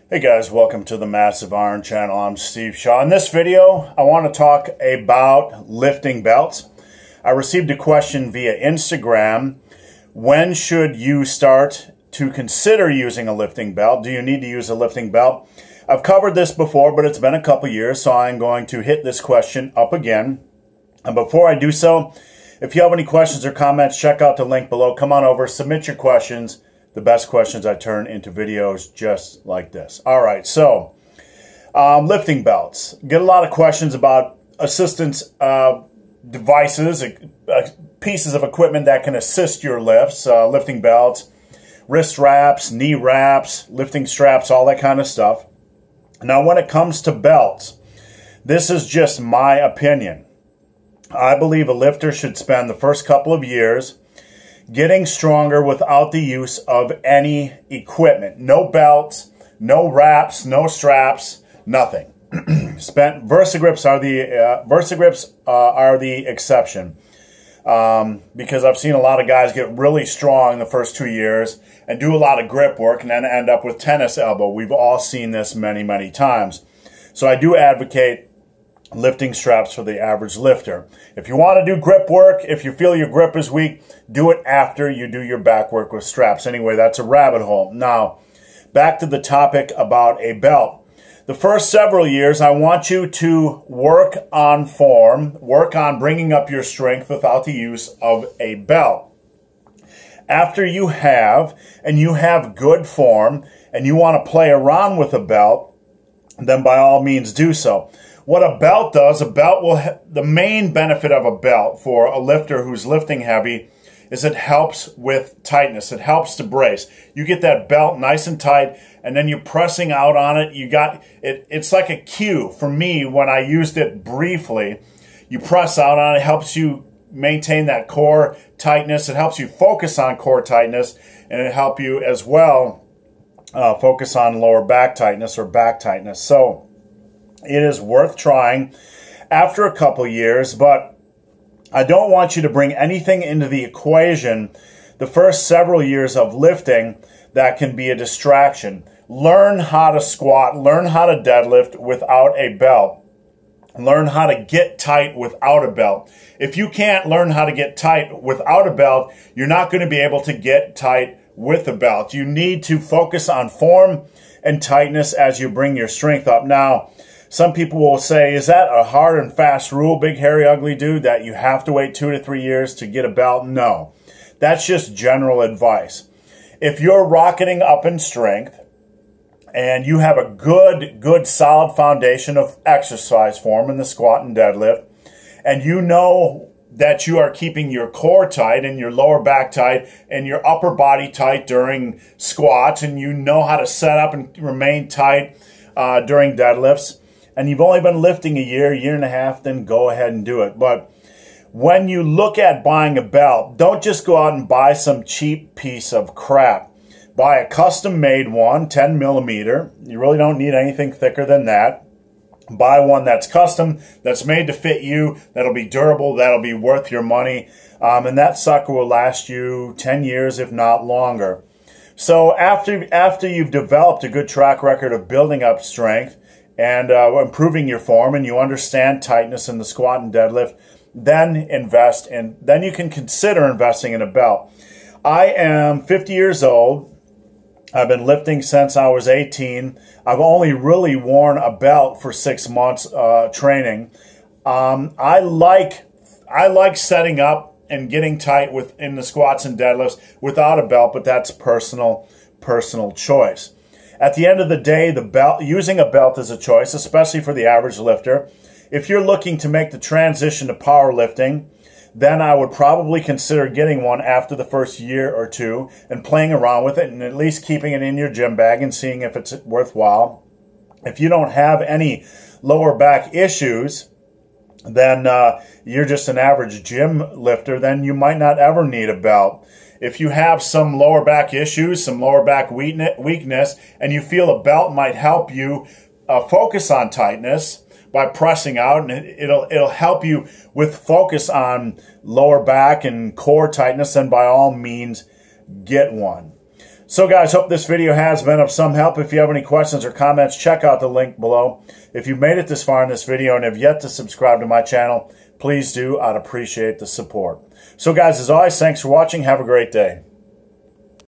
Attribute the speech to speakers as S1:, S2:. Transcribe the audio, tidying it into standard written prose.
S1: Hey guys, welcome to the Massive Iron Channel. I'm Steve Shaw. In this video, I want to talk about lifting belts. I received a question via Instagram. When should you start to consider using a lifting belt? Do you need to use a lifting belt? I've covered this before, but it's been a couple years, so I'm going to hit this question up again. And before I do so, if you have any questions or comments, check out the link below. Come on over, submit your questions. The best questions I turn into videos just like this. All right, so lifting belts. Get a lot of questions about assistance devices, pieces of equipment that can assist your lifts, lifting belts, wrist wraps, knee wraps, lifting straps, all that kind of stuff. Now, when it comes to belts, this is just my opinion. I believe a lifter should spend the first couple of years getting stronger without the use of any equipment. No belts, no wraps, no straps, nothing. Versigrips are the exception because I've seen a lot of guys get really strong the first 2 years and do a lot of grip work and then end up with tennis elbow. We've all seen this many, many times. So I do advocate lifting straps for the average lifter. If you want to do grip work, if you feel your grip is weak, do it after you do your back work with straps. Anyway, that's a rabbit hole. Now, back to the topic about a belt. The first several years, I want you to work on form, work on bringing up your strength without the use of a belt. After you have good form, and you want to play around with a belt, then by all means do so. What a belt does, the main benefit of a belt for a lifter who's lifting heavy is it helps with tightness. It helps to brace. You get that belt nice and tight, and then you're pressing out on it. It's like a cue. For me, when I used it briefly, you press out on it. It helps you maintain that core tightness. It helps you focus on core tightness, and it helps you as well focus on lower back tightness or back tightness. So it is worth trying after a couple years, but I don't want you to bring anything into the equation the first several years of lifting that can be a distraction. Learn how to squat, learn how to deadlift without a belt. Learn how to get tight without a belt. If you can't learn how to get tight without a belt, you're not going to be able to get tight with a belt. You need to focus on form and tightness as you bring your strength up. Now, some people will say, is that a hard and fast rule, big, hairy, ugly dude, that you have to wait 2 to 3 years to get a belt? No. That's just general advice. If you're rocketing up in strength and you have a good, solid foundation of exercise form in the squat and deadlift, and you know that you are keeping your core tight and your lower back tight and your upper body tight during squats, and you know how to set up and remain tight during deadlifts, and you've only been lifting a year and a half, then go ahead and do it. But when you look at buying a belt, don't just go out and buy some cheap piece of crap. Buy a custom-made one, 10 millimeter. You really don't need anything thicker than that. Buy one that's custom, that's made to fit you, that'll be durable, that'll be worth your money, and that sucker will last you 10 years, if not longer. So after you've developed a good track record of building up strength, and improving your form, and you understand tightness in the squat and deadlift, then you can consider investing in a belt. I am 50 years old. I've been lifting since I was 18. I've only really worn a belt for 6 months training. I like setting up and getting tight in the squats and deadlifts without a belt, but that's personal choice. At the end of the day, using a belt is a choice, especially for the average lifter. If you're looking to make the transition to powerlifting, then I would probably consider getting one after the first year or two and playing around with it and at least keeping it in your gym bag and seeing if it's worthwhile. If you don't have any lower back issues, then you're just an average gym lifter, then you might not ever need a belt. If you have some lower back issues, some lower back weakness, and you feel a belt might help you focus on tightness by pressing out, and it'll help you with focus on lower back and core tightness, then by all means, get one. So guys, hope this video has been of some help. If you have any questions or comments, check out the link below. If you made it this far in this video and have yet to subscribe to my channel, please do. I'd appreciate the support. So guys, as always, thanks for watching. Have a great day.